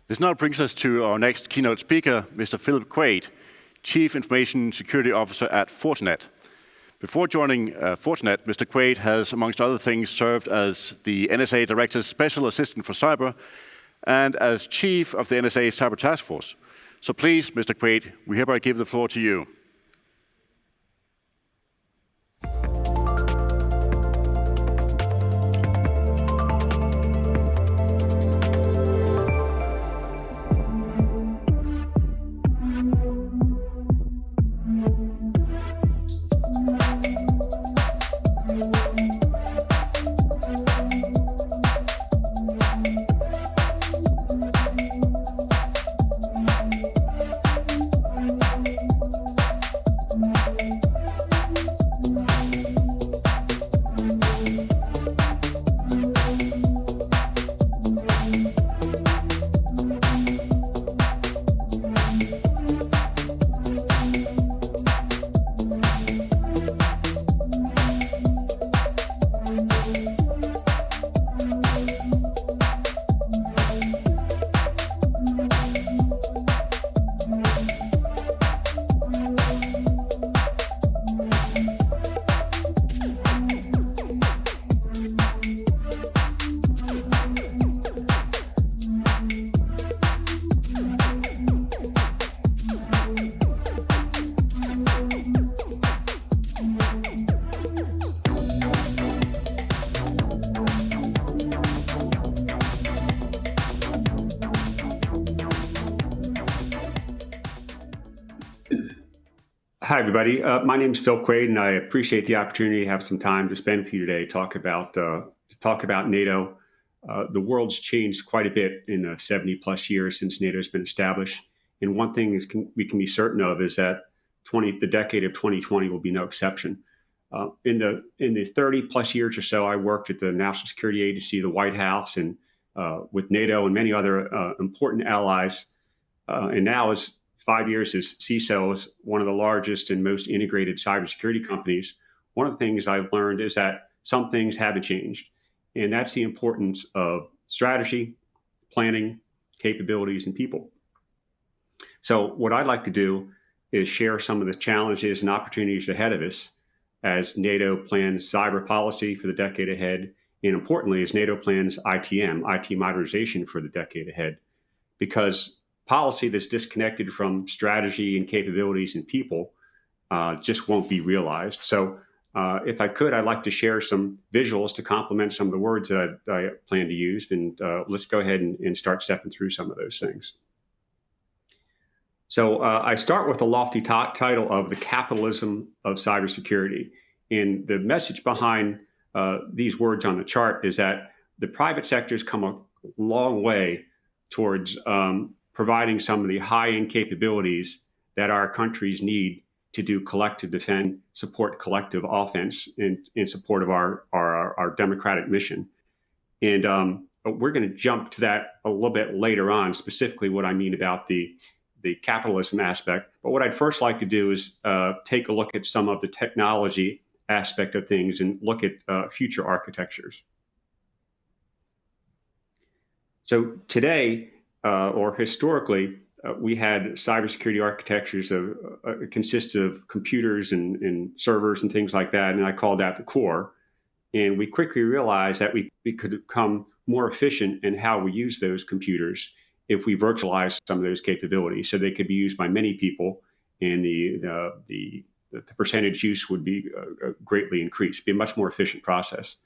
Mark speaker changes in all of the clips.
Speaker 1: This now brings us to our next keynote speaker, Mr. Philip Quade, Chief Information Security Officer at Fortinet. Before joining Fortinet, Mr. Quade has, amongst other things, served as the NSA Director's Special Assistant for Cyber and as Chief of the NSA Cyber Task Force. So please, Mr. Quade, we hereby give the floor to you.
Speaker 2: Hi, everybody. My name is Phil Quade, and I appreciate the opportunity to have some time to spend with you today to talk about NATO. The world's changed quite a bit in the 70-plus years since NATO has been established. And one thing we can be certain of is that the decade of 2020 will be no exception. In the 30-plus years or so, I worked at the National Security Agency, the White House, and with NATO and many other important allies. And now, as 5 years as CISO, is one of the largest and most integrated cybersecurity companies, one of the things I've learned is that some things haven't changed. And that's the importance of strategy, planning, capabilities, and people. So what I'd like to do is share some of the challenges and opportunities ahead of us as NATO plans cyber policy for the decade ahead, and importantly, as NATO plans IT modernization for the decade ahead. Because policy that's disconnected from strategy and capabilities and people just won't be realized. So if I could, I'd like to share some visuals to complement some of the words that I plan to use. And let's go ahead and start stepping through some of those things. So I start with the lofty title of The Capitalism of Cybersecurity. And the message behind these words on the chart is that the private sector has come a long way towards providing some of the high-end capabilities that our countries need to do collective defense, support collective offense in support of our democratic mission. And we're going to jump to that a little bit later on, specifically what I mean about the capitalism aspect. But what I'd first like to do is take a look at some of the technology aspect of things and look at future architectures. So today, or historically, we had cybersecurity architectures that consist of computers and servers and things like that, and I call that the core. And we quickly realized that we could become more efficient in how we use those computers if we virtualized some of those capabilities, so they could be used by many people, and the percentage use would be greatly increased, be a much more efficient process.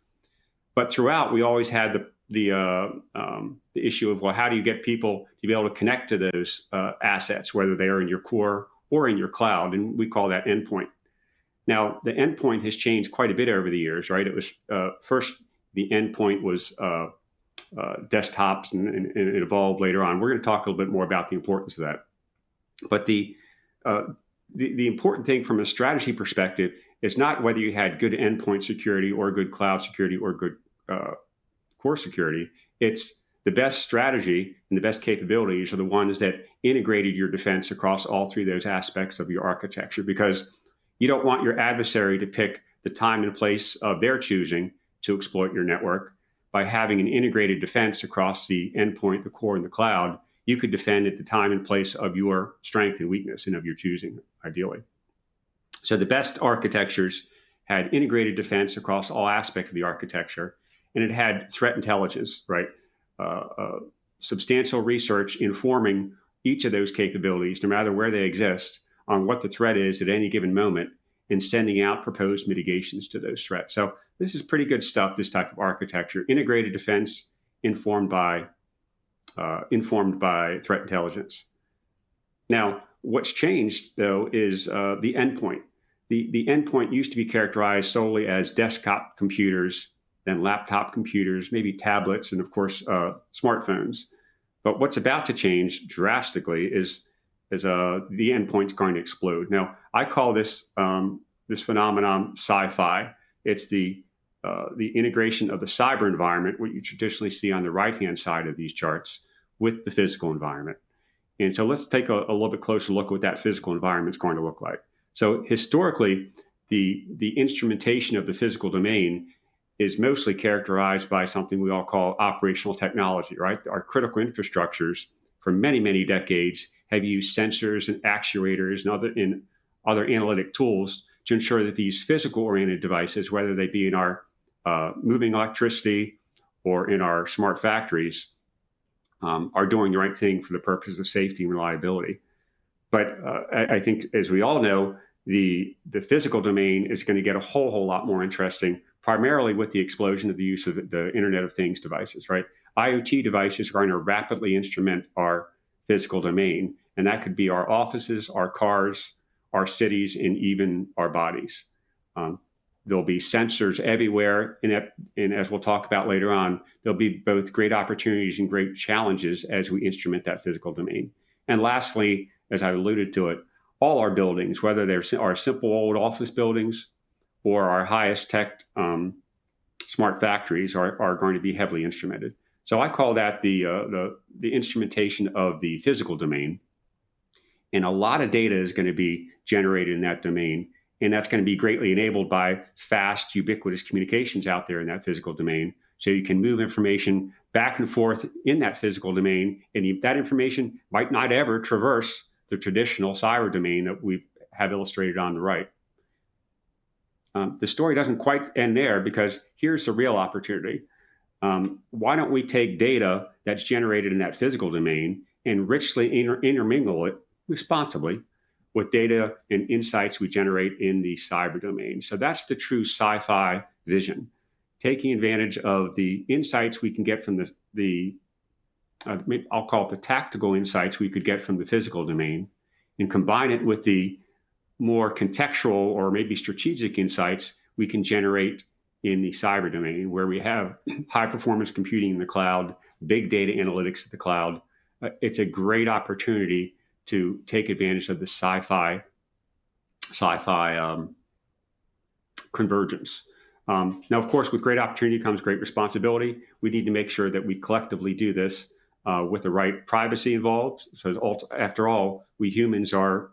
Speaker 2: But throughout, we always had the issue of, well, how do you get people to be able to connect to those assets, whether they are in your core or in your cloud? And we call that endpoint. Now, the endpoint has changed quite a bit over the years, right? It was first, the endpoint was desktops, and it evolved later on. We're going to talk a little bit more about the importance of that. But the important thing from a strategy perspective is not whether you had good endpoint security or good cloud security or good core security. It's the best strategy and the best capabilities are the ones that integrated your defense across all three of those aspects of your architecture, because you don't want your adversary to pick the time and place of their choosing to exploit your network. By having an integrated defense across the endpoint, the core, and the cloud, you could defend at the time and place of your strength and weakness and of your choosing, ideally. So the best architectures had integrated defense across all aspects of the architecture, and it had threat intelligence, right? Substantial research informing each of those capabilities, no matter where they exist, on what the threat is at any given moment, and sending out proposed mitigations to those threats. So this is pretty good stuff, this type of architecture. Integrated defense informed by threat intelligence. Now, what's changed, though, is the endpoint. The endpoint used to be characterized solely as desktop computers, then laptop computers, maybe tablets, and of course, smartphones. But what's about to change drastically is the endpoint's going to explode. Now, I call this phenomenon sci-fi. It's the integration of the cyber environment, what you traditionally see on the right-hand side of these charts, with the physical environment. And so let's take a little bit closer look at what that physical environment is going to look like. So historically, the instrumentation of the physical domain is mostly characterized by something we all call operational technology, right? Our critical infrastructures for many, many decades have used sensors and actuators and other analytic tools to ensure that these physical-oriented devices, whether they be in our moving electricity or in our smart factories, are doing the right thing for the purposes of safety and reliability. But I think, as we all know, the physical domain is going to get a whole lot more interesting, primarily with the explosion of the use of the Internet of Things devices, right? IoT devices are going to rapidly instrument our physical domain, and that could be our offices, our cars, our cities, and even our bodies. There'll be sensors everywhere, and as we'll talk about later on, there'll be both great opportunities and great challenges as we instrument that physical domain. And lastly, as I alluded to it, all our buildings, whether they're our simple old office buildings or our highest tech smart factories, are going to be heavily instrumented. So I call that the instrumentation of the physical domain. And a lot of data is going to be generated in that domain. And that's going to be greatly enabled by fast, ubiquitous communications out there in that physical domain. So you can move information back and forth in that physical domain, and that information might not ever traverse the traditional cyber domain that we have illustrated on the right. The story doesn't quite end there, because here's the real opportunity. Why don't we take data that's generated in that physical domain and richly intermingle it responsibly with data and insights we generate in the cyber domain? So that's the true sci-fi vision, taking advantage of the insights we can get from I'll call it the tactical insights we could get from the physical domain, and combine it with the more contextual or maybe strategic insights we can generate in the cyber domain, where we have high performance computing in the cloud, big data analytics in the cloud. It's a great opportunity to take advantage of the sci-fi convergence. Now, of course, with great opportunity comes great responsibility. We need to make sure that we collectively do this with the right privacy involved. So after all, we humans are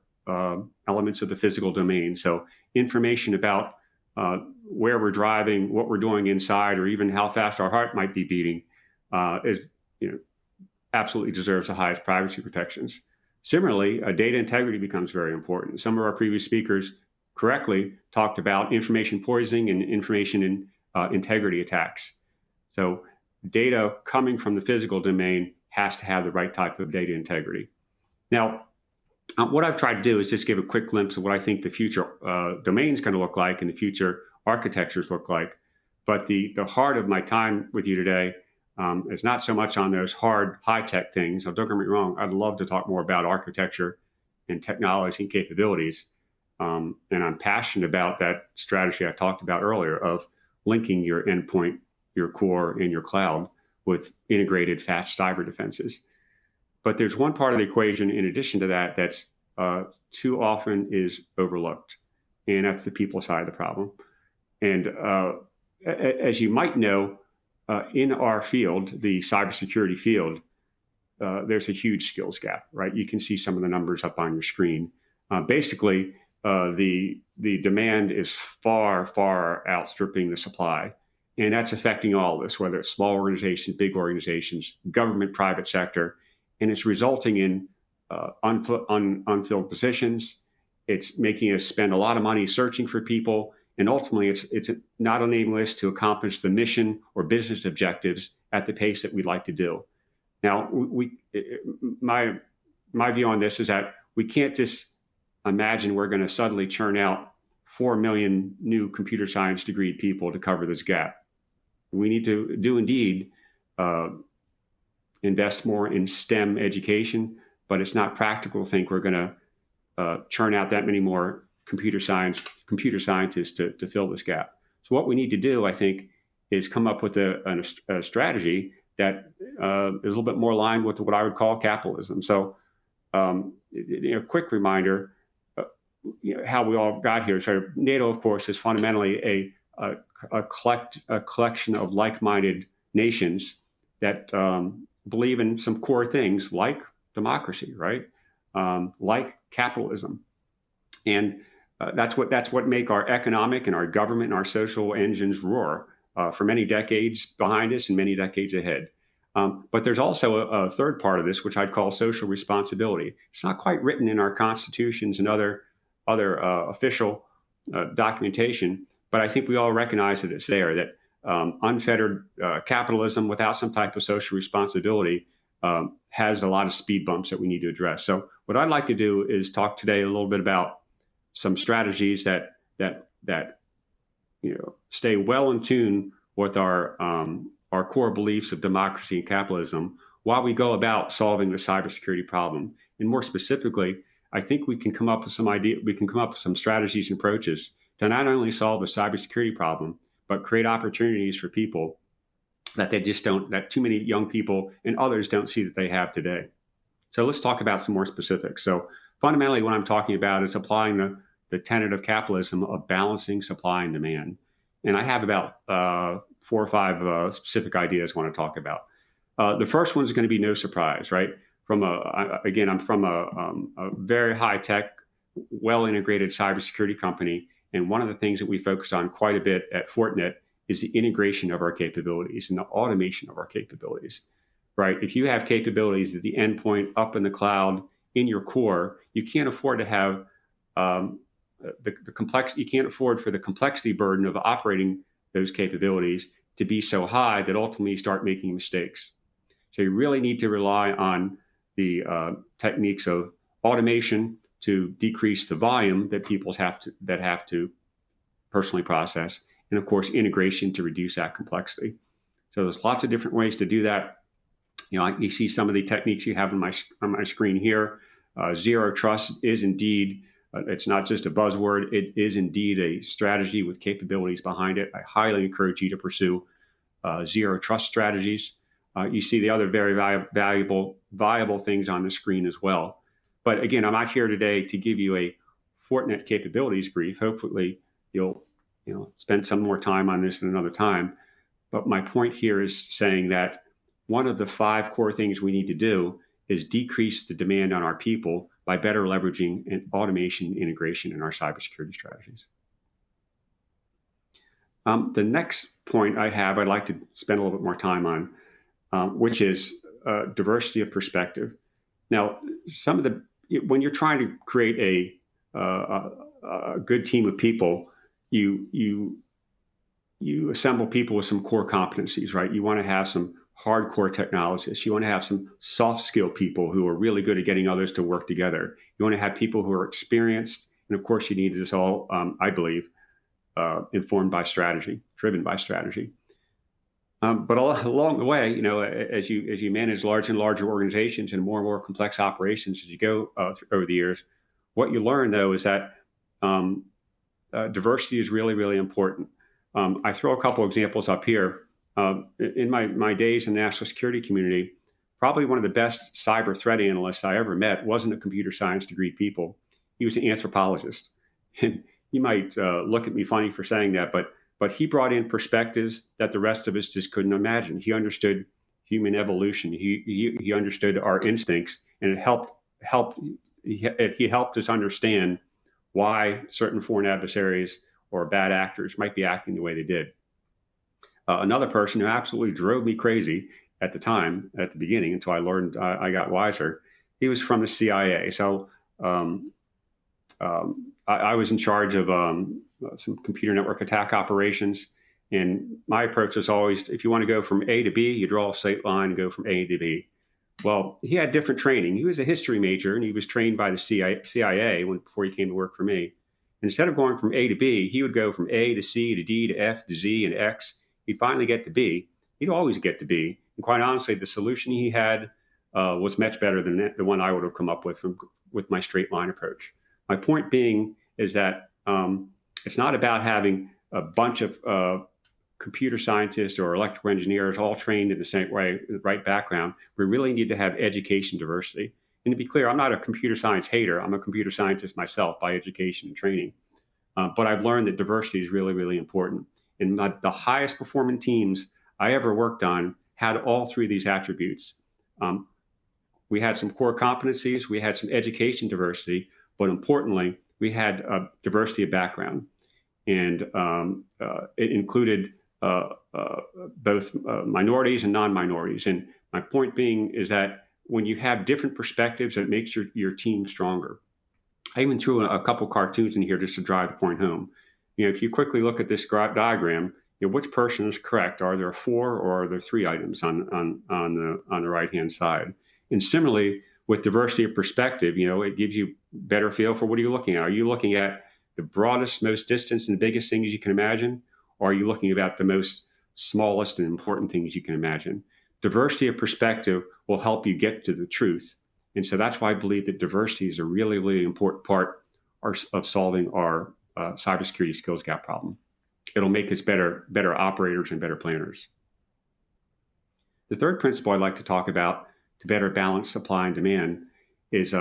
Speaker 2: elements of the physical domain. So information about where we're driving, what we're doing inside, or even how fast our heart might be beating absolutely deserves the highest privacy protections. Similarly, data integrity becomes very important. Some of our previous speakers correctly talked about information poisoning and information integrity attacks. So data coming from the physical domain has to have the right type of data integrity. Now, what I've tried to do is just give a quick glimpse of what I think the future domain is going to look like and the future architectures look like. But the heart of my time with you today is not so much on those hard, high-tech things. Now, don't get me wrong, I'd love to talk more about architecture and technology and capabilities. And I'm passionate about that strategy I talked about earlier of linking your endpoint, your core, and your cloud with integrated fast cyber defenses. But there's one part of the equation in addition to that that's too often is overlooked, and that's the people side of the problem. And as you might know, in our field, the cybersecurity field, there's a huge skills gap, right? You can see some of the numbers up on your screen. Basically, the demand is far outstripping the supply. And that's affecting all of us, whether it's small organizations, big organizations, government, private sector. and it's resulting in unfilled positions. It's making us spend a lot of money searching for people, and ultimately, it's not enabling us to accomplish the mission or business objectives at the pace that we'd like to do. Now, my view on this is that we can't just imagine we're going to suddenly churn out 4 million new computer science degree people to cover this gap. We need to indeed invest more in STEM education, but it's not practical to think we're going to churn out that many more computer scientists to fill this gap. So what we need to do, I think, is come up with a strategy that is a little bit more aligned with what I would call capitalism. So, quick reminder, how we all got here. So NATO, of course, is fundamentally a collection of like-minded nations that believe in some core things like democracy, right? Like capitalism, and that's what make our economic and our government and our social engines roar for many decades behind us and many decades ahead. But there's also a third part of this, which I'd call social responsibility. It's not quite written in our constitutions and other official documentation, but I think we all recognize that it's there, that unfettered capitalism without some type of social responsibility has a lot of speed bumps that we need to address. So what I'd like to do is talk today a little bit about some strategies that stay well in tune with our core beliefs of democracy and capitalism while we go about solving the cybersecurity problem. And more specifically, I think we can come up with some strategies and approaches to not only solve the cybersecurity problem, but create opportunities for people that that too many young people and others don't see that they have today. So let's talk about some more specifics. So fundamentally, what I'm talking about is applying the tenet of capitalism of balancing supply and demand. And I have about 4 or 5 specific ideas I want to talk about. The first one is going to be no surprise, right? I'm from a very high-tech, well-integrated cybersecurity company. And one of the things that we focus on quite a bit at Fortinet is the integration of our capabilities and the automation of our capabilities, right? If you have capabilities at the endpoint, up in the cloud, in your core, you can't afford to have you can't afford for the complexity burden of operating those capabilities to be so high that ultimately you start making mistakes. So you really need to rely on the techniques of automation to decrease the volume that people have to personally process, and of course integration to reduce that complexity. So there's lots of different ways to do that. You see some of the techniques you have on my screen here. Zero trust is indeed, it's not just a buzzword, it is indeed a strategy with capabilities behind it. I highly encourage you to pursue zero trust strategies. You see the other very viable things on the screen as well. But again, I'm not here today to give you a Fortinet capabilities brief. Hopefully you'll spend some more time on this at another time. But my point here is saying that one of the 5 core things we need to do is decrease the demand on our people by better leveraging and automation integration in our cybersecurity strategies. The next point I'd like to spend a little bit more time on, which is diversity of perspective. Now, when you're trying to create a good team of people, you assemble people with some core competencies, right? You want to have some hardcore technologists. You want to have some soft skill people who are really good at getting others to work together. You want to have people who are experienced. And of course, you need this all, I believe, informed by strategy, driven by strategy. But along the way, as you manage larger and larger organizations and more complex operations as you go over the years, what you learn, though, is that diversity is really, really important. I throw a couple examples up here. In my days in the national security community, probably one of the best cyber threat analysts I ever met wasn't a computer science degree people. He was an anthropologist. And you might look at me funny for saying that, but he brought in perspectives that the rest of us just couldn't imagine. He understood human evolution. He understood our instincts, and he helped us understand why certain foreign adversaries or bad actors might be acting the way they did. Another person who absolutely drove me crazy at the time, at the beginning, until I learned, I got wiser. He was from the CIA. So I was in charge of some computer network attack operations. And my approach was always, if you want to go from A to B, you draw a straight line and go from A to B. Well, he had different training. He was a history major, and he was trained by the CIA before he came to work for me. Instead of going from A to B, he would go from A to C to D to F to Z and X. He'd finally get to B. He'd always get to B. And quite honestly, the solution he had was much better than the one I would have come up with my straight line approach. My point being is that it's not about having a bunch of computer scientists or electrical engineers all trained in the same way, the right background. We really need to have education diversity. And to be clear, I'm not a computer science hater. I'm a computer scientist myself by education and training. But I've learned that diversity is really, really important. And the highest performing teams I ever worked on had all three of these attributes. We had some core competencies, we had some education diversity, but importantly, we had diversity of background. And it included both minorities and non-minorities. And my point being is that when you have different perspectives, it makes your team stronger. I even threw a couple cartoons in here just to drive the point home. If you quickly look at this diagram, which person is correct? Are there 4 or are there 3 items on the right-hand side? And similarly, with diversity of perspective, it gives you better feel for what are you looking at. Are you looking at the broadest, most distance, and biggest things you can imagine? Or are you looking at the most smallest and important things you can imagine? Diversity of perspective will help you get to the truth. And so that's why I believe that diversity is a really, really important part of solving our cybersecurity skills gap problem. It'll make us better operators and better planners. The third principle I'd like to talk about to better balance supply and demand is,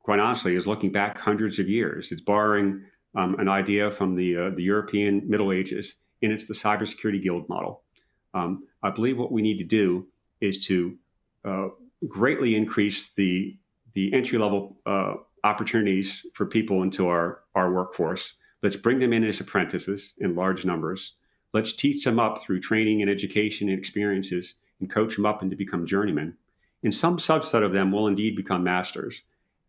Speaker 2: quite honestly, is looking back hundreds of years. It's borrowing an idea from the European Middle Ages, and it's the cybersecurity guild model. I believe what we need to do is to greatly increase the entry-level opportunities for people into our workforce. Let's bring them in as apprentices in large numbers. Let's teach them up through training and education and experiences and coach them up and to become journeymen. And some subset of them will indeed become masters.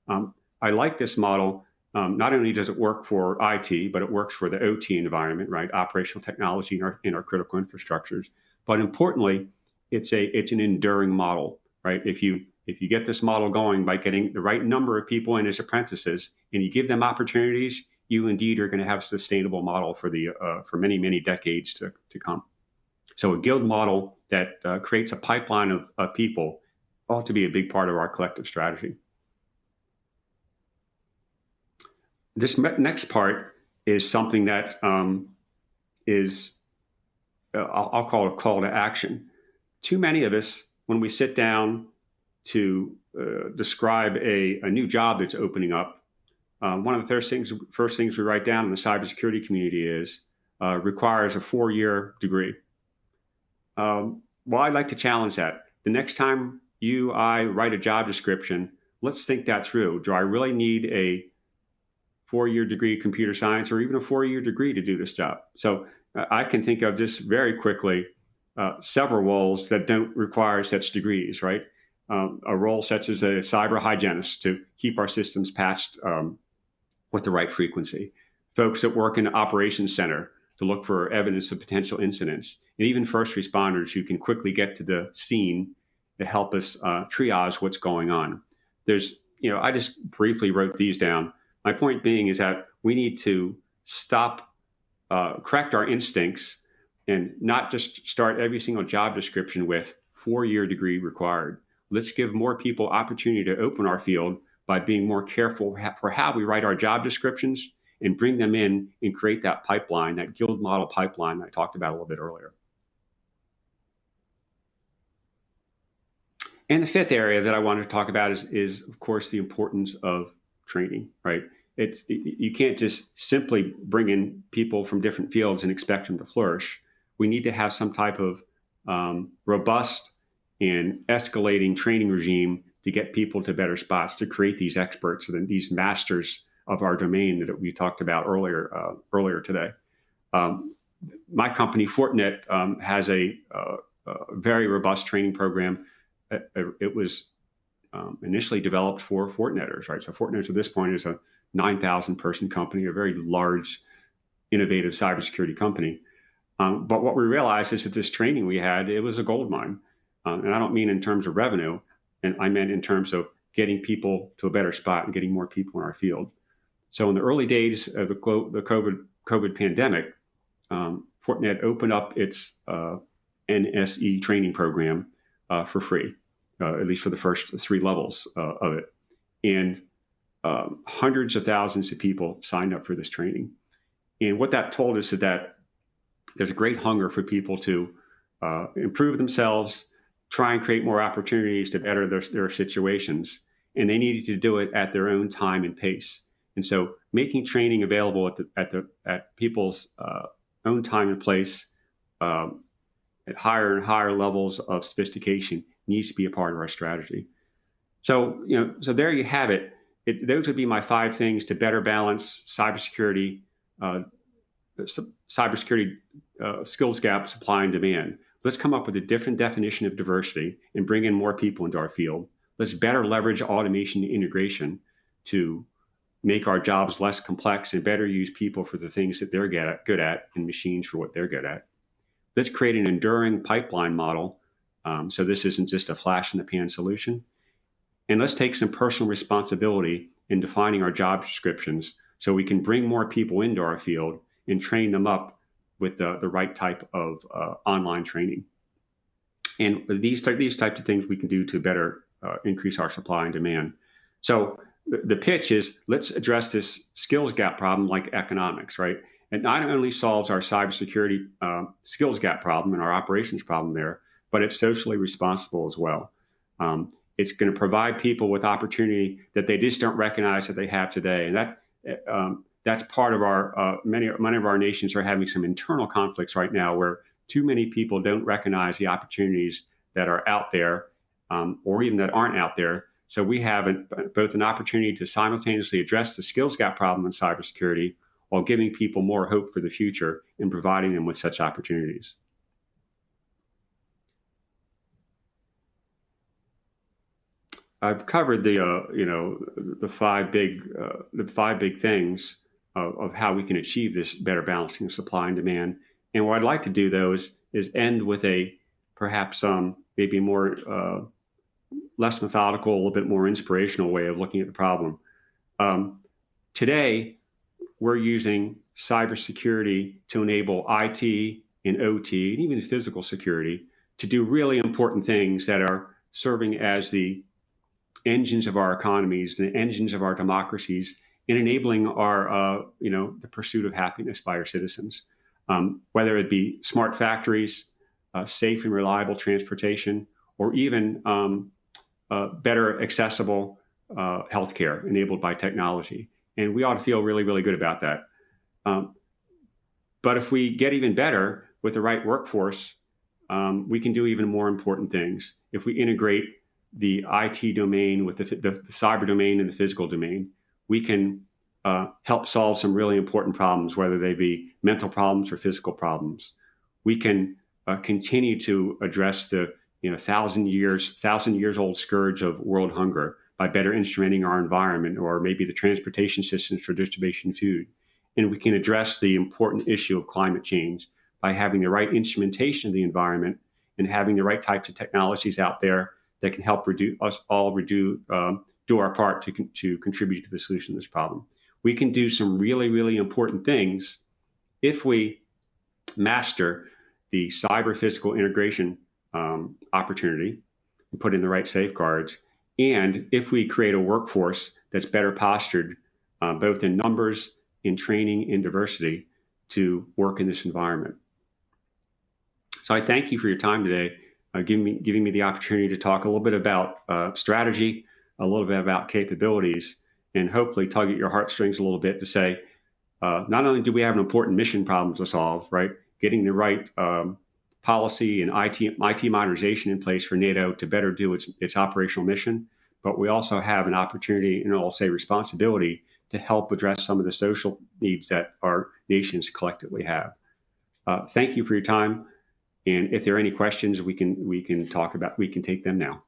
Speaker 2: I like this model. Not only does it work for IT, but it works for the OT environment, right? Operational technology in our critical infrastructures. But importantly, it's an enduring model, right? If you get this model going by getting the right number of people in as apprentices and you give them opportunities, you indeed are going to have a sustainable model for many, many decades to come. So a guild model that creates a pipeline of people ought to be a big part of our collective strategy. This next part is something that is, I'll call it a call to action. Too many of us, when we sit down to describe a new job that's opening up, one of the first things we write down in the cybersecurity community is requires a 4-year degree. Well, I'd like to challenge that. The next time I write a job description, let's think that through. Do I really need a 4-year degree in computer science or even a 4-year degree to do this job? So I can think of just very quickly several roles that don't require such degrees, right? A role such as a cyber hygienist to keep our systems patched with the right frequency. Folks that work in the operations center to look for evidence of potential incidents, and even first responders who can quickly get to the scene to help us triage what's going on. I just briefly wrote these down. My point being is that we need to correct our instincts and not just start every single job description with 4-year degree required. Let's give more people opportunity to open our field by being more careful for how we write our job descriptions and bring them in and create that pipeline, that guild model pipeline that I talked about a little bit earlier. And the fifth area that I wanted to talk about is of course, the importance of training, right? You can't just simply bring in people from different fields and expect them to flourish. We need to have some type of robust and escalating training regime to get people to better spots, to create these experts and these masters of our domain that we talked about earlier today. My company, Fortinet, has a very robust training program. It was initially developed for Fortineters, right? So Fortinet at this point is a 9,000 person company, a very large, innovative cybersecurity company. But what we realized is that this training we had, it was a gold mine. And I don't mean in terms of revenue, and I meant in terms of getting people to a better spot and getting more people in our field. So in the early days of the COVID pandemic, Fortinet opened up its NSE training program for free, at least for the first 3 levels of it. And hundreds of thousands of people signed up for this training. And what that told us is that there's a great hunger for people to improve themselves, try and create more opportunities to better their situations. And they needed to do it at their own time and pace. And so making training available at people's own time and place at higher and higher levels of sophistication needs to be a part of our strategy. So, so there you have it. Those would be my 5 things to better balance cybersecurity skills gap, supply and demand. Let's come up with a different definition of diversity and bring in more people into our field. Let's better leverage automation and integration to make our jobs less complex and better use people for the things that they're good at and machines for what they're good at. Let's create an enduring pipeline model. So this isn't just a flash in the pan solution. And let's take some personal responsibility in defining our job descriptions so we can bring more people into our field and train them up with the right type of online training. And these types of things we can do to better increase our supply and demand. So the pitch is, let's address this skills gap problem like economics, right? It not only solves our cybersecurity skills gap problem and our operations problem there, but it's socially responsible as well. It's going to provide people with opportunity that they just don't recognize that they have today. And that's part of our, many of our nations are having some internal conflicts right now where too many people don't recognize the opportunities that are out there or even that aren't out there. So we have both an opportunity to simultaneously address the skills gap problem in cybersecurity while giving people more hope for the future and providing them with such opportunities. I've covered the 5 big things of how we can achieve this better balancing of supply and demand. And what I'd like to do, though, is end with a perhaps maybe more less methodical, a little bit more inspirational way of looking at the problem. Today, we're using cybersecurity to enable IT and OT and even physical security to do really important things that are serving as the engines of our economies, the engines of our democracies, in enabling our, the pursuit of happiness by our citizens. Whether it be smart factories, safe and reliable transportation, or even better accessible healthcare enabled by technology. And we ought to feel really, really good about that. But if we get even better with the right workforce, we can do even more important things. If we integrate the IT domain with the cyber domain and the physical domain, we can help solve some really important problems, whether they be mental problems or physical problems. We can continue to address the 1,000 years old scourge of world hunger by better instrumenting our environment, or maybe the transportation systems for distribution of food. And we can address the important issue of climate change by having the right instrumentation of the environment and having the right types of technologies out there that can help do our part to contribute to the solution of this problem. We can do some really, really important things if we master the cyber-physical integration opportunity and put in the right safeguards, and if we create a workforce that's better postured, both in numbers, in training, in diversity, to work in this environment. So I thank you for your time today, giving me the opportunity to talk a little bit about strategy, a little bit about capabilities, and hopefully tug at your heartstrings a little bit to say, not only do we have an important mission problem to solve, right? Getting the right policy and IT modernization in place for NATO to better do its operational mission, but we also have an opportunity, and I'll say responsibility, to help address some of the social needs that our nations collectively have. Thank you for your time. And if there are any questions, we can take them now.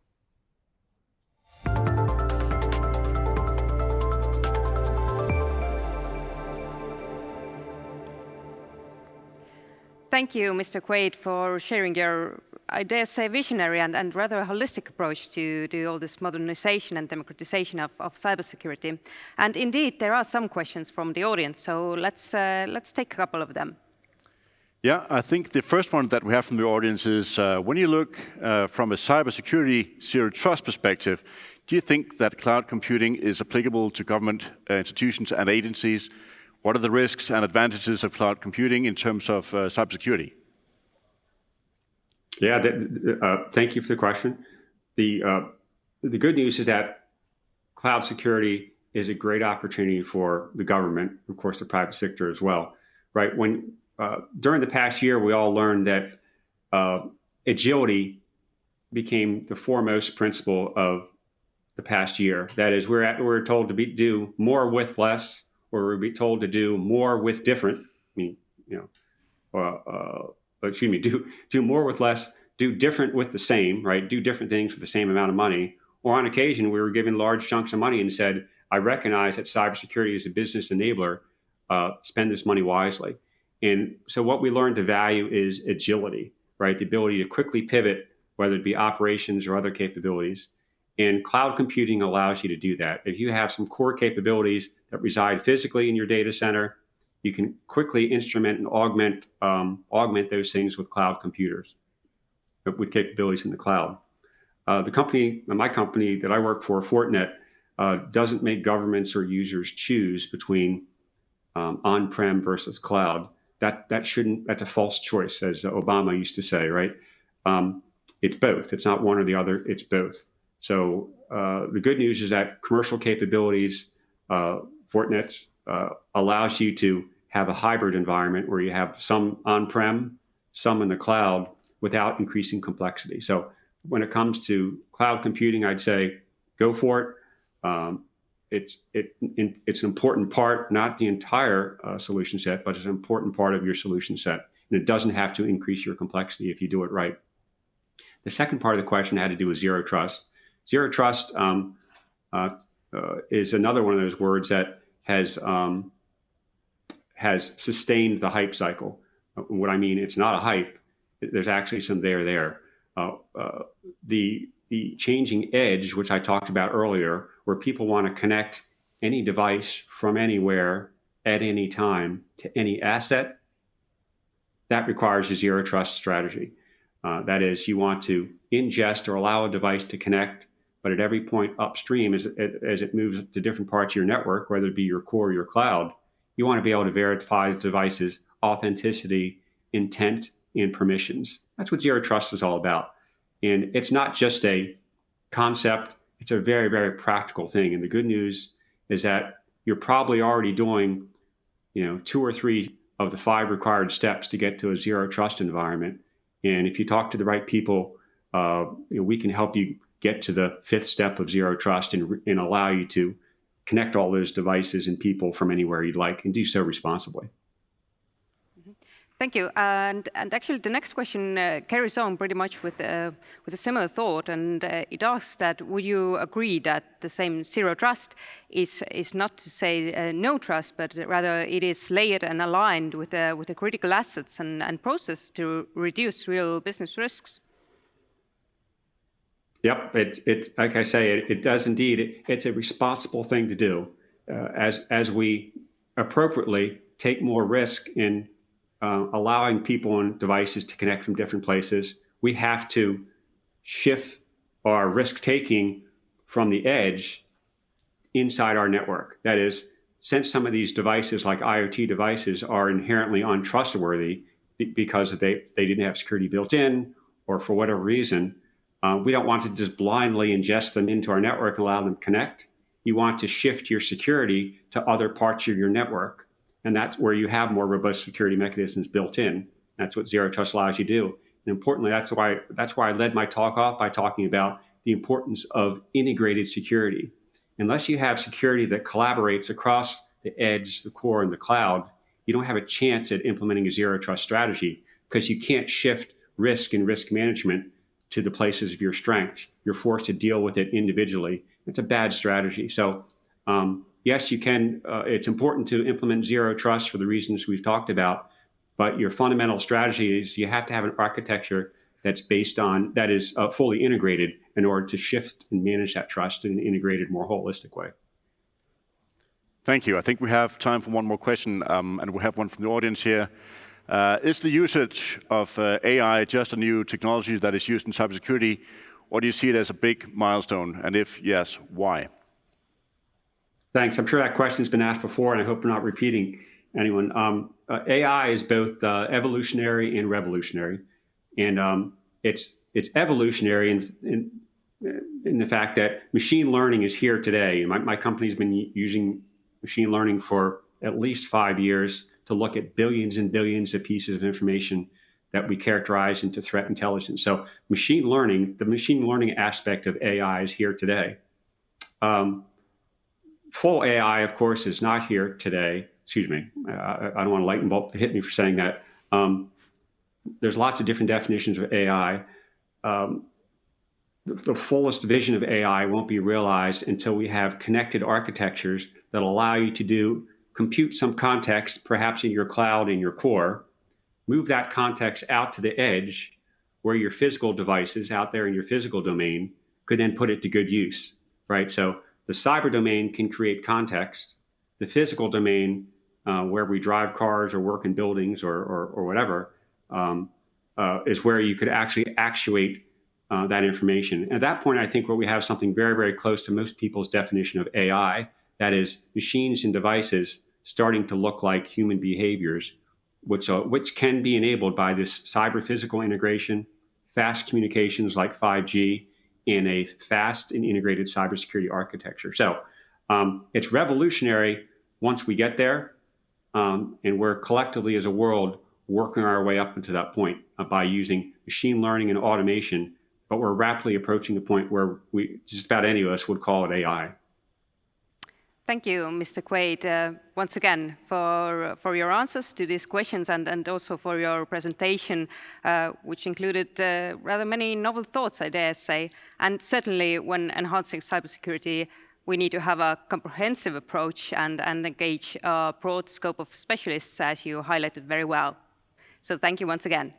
Speaker 3: Thank you, Mr. Quade, for sharing your, I dare say, visionary and rather holistic approach to all this modernization and democratization of cybersecurity. And indeed, there are some questions from the audience, so let's take a couple of them.
Speaker 1: Yeah, I think the first one that we have from the audience is, when you look from a cybersecurity zero trust perspective, do you think that cloud computing is applicable to government institutions and agencies? What are the risks and advantages of cloud computing in terms of cybersecurity?
Speaker 2: Yeah, thank you for the question. The good news is that cloud security is a great opportunity for the government, of course, the private sector as well. Right? During the past year, we all learned that agility became the foremost principle of the past year. That is, we're told to do more with less, or we're told to do more with different. Do more with less, do different with the same, right? Do different things with the same amount of money. Or on occasion, we were given large chunks of money and said, I recognize that cybersecurity is a business enabler, spend this money wisely. And so what we learned to value is agility, right? The ability to quickly pivot, whether it be operations or other capabilities. And cloud computing allows you to do that. If you have some core capabilities that reside physically in your data center, you can quickly instrument and augment those things with cloud computers, with capabilities in the cloud. My company that I work for, Fortinet, doesn't make governments or users choose between on-prem versus cloud. That's a false choice, as Obama used to say, right? It's both. It's not one or the other. It's both. So the good news is that commercial capabilities, Fortinet allows you to have a hybrid environment where you have some on-prem, some in the cloud, without increasing complexity. So when it comes to cloud computing, I'd say go for it. It's an important part, not the entire solution set, but it's an important part of your solution set. And it doesn't have to increase your complexity if you do it right. The second part of the question had to do with zero trust. Zero trust is another one of those words that has sustained the hype cycle. What I mean, it's not a hype. There's actually some there. The changing edge, which I talked about earlier, where people want to connect any device from anywhere at any time to any asset, that requires a zero trust strategy. That is, you want to ingest or allow a device to connect, but at every point upstream, as it moves to different parts of your network, whether it be your core or your cloud, you want to be able to verify the device's authenticity, intent, and permissions. That's what zero trust is all about. And it's not just a concept, it's a very, very practical thing. And the good news is that you're probably already doing, 2 or 3 of the 5 required steps to get to a zero trust environment. And if you talk to the right people, we can help you get to the 5th step of zero trust and allow you to connect all those devices and people from anywhere you'd like, and do so responsibly.
Speaker 3: Thank you. And actually, the next question carries on pretty much with a similar thought, and it asks that would you agree that the same zero trust is not to say no trust, but rather it is layered and aligned with the critical assets and process to reduce real business risks?
Speaker 2: Yep, it's like I say, it does indeed. It's a responsible thing to do as we appropriately take more risk in allowing people and devices to connect from different places. We have to shift our risk-taking from the edge inside our network. That is, since some of these devices, like IoT devices, are inherently untrustworthy because they didn't have security built in, or for whatever reason, we don't want to just blindly ingest them into our network and allow them to connect. You want to shift your security to other parts of your network. And that's where you have more robust security mechanisms built in. That's what zero trust allows you to do. And importantly, that's why I led my talk off by talking about the importance of integrated security. Unless you have security that collaborates across the edge, the core, and the cloud, you don't have a chance at implementing a zero trust strategy, because you can't shift risk and risk management to the places of your strength. You're forced to deal with it individually. It's a bad strategy. So yes, you can. It's important to implement zero trust for the reasons we've talked about, but your fundamental strategy is you have to have an architecture that's based on, that is fully integrated in order to shift and manage that trust in an integrated, more holistic way.
Speaker 1: Thank you. I think we have time for one more question, and we have one from the audience here. Is the usage of AI just a new technology that is used in cybersecurity, or do you see it as a big milestone? And if yes, why?
Speaker 2: Thanks. I'm sure that question's been asked before, and I hope we're not repeating anyone. AI is both evolutionary and revolutionary, and it's evolutionary in the fact that machine learning is here today. My company's been using machine learning for at least 5 years to look at billions and billions of pieces of information that we characterize into threat intelligence. So machine learning, the machine learning aspect of AI is here today. Full AI, of course, is not here today. Excuse me, I don't want a lightning bolt to hit me for saying that. There's lots of different definitions of AI. The fullest vision of AI won't be realized until we have connected architectures that allow you to compute some context, perhaps in your cloud, in your core, move that context out to the edge where your physical devices out there in your physical domain could then put it to good use, right? So the cyber domain can create context. The physical domain, where we drive cars or work in buildings or whatever, is where you could actually actuate that information. At that point, I think where we have something very, very close to most people's definition of AI, that is machines and devices starting to look like human behaviors, which can be enabled by this cyber-physical integration, fast communications like 5G, in a fast and integrated cybersecurity architecture. So it's revolutionary once we get there, and we're collectively as a world working our way up into that point by using machine learning and automation, but we're rapidly approaching the point where just about any of us would call it AI.
Speaker 3: Thank you, Mr. Quade, once again for your answers to these questions and also for your presentation, which included rather many novel thoughts, I dare say. And certainly when enhancing cybersecurity, we need to have a comprehensive approach and engage a broad scope of specialists, as you highlighted very well. So thank you once again.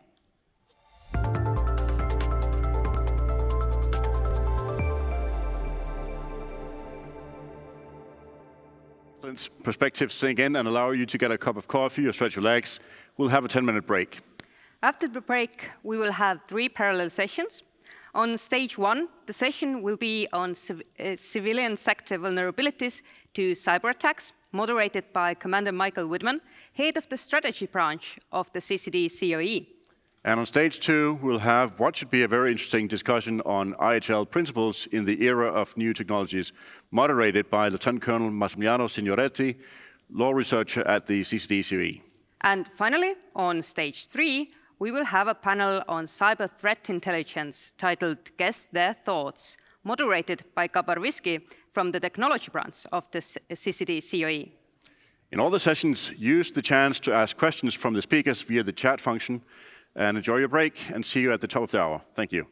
Speaker 1: Perspectives sink in and allow you to get a cup of coffee or stretch your legs. We'll have a 10-minute break.
Speaker 3: After the break, we will have 3 parallel sessions. On stage 1, the session will be on civilian sector vulnerabilities to cyber attacks, moderated by Commander Michael Woodman, head of the strategy branch of the CCDCOE.
Speaker 1: And on stage 2, we'll have what should be a very interesting discussion on agile principles in the era of new technologies, moderated by Lieutenant Colonel Massimiliano Signoretti, law researcher at the CCDCOE.
Speaker 3: And finally, on stage 3, we will have a panel on cyber threat intelligence titled Guess Their Thoughts, moderated by Gabar Viski from the technology branch of the CCDCOE.
Speaker 1: In all the sessions, use the chance to ask questions from the speakers via the chat function, and enjoy your break, and see you at the top of the hour. Thank you.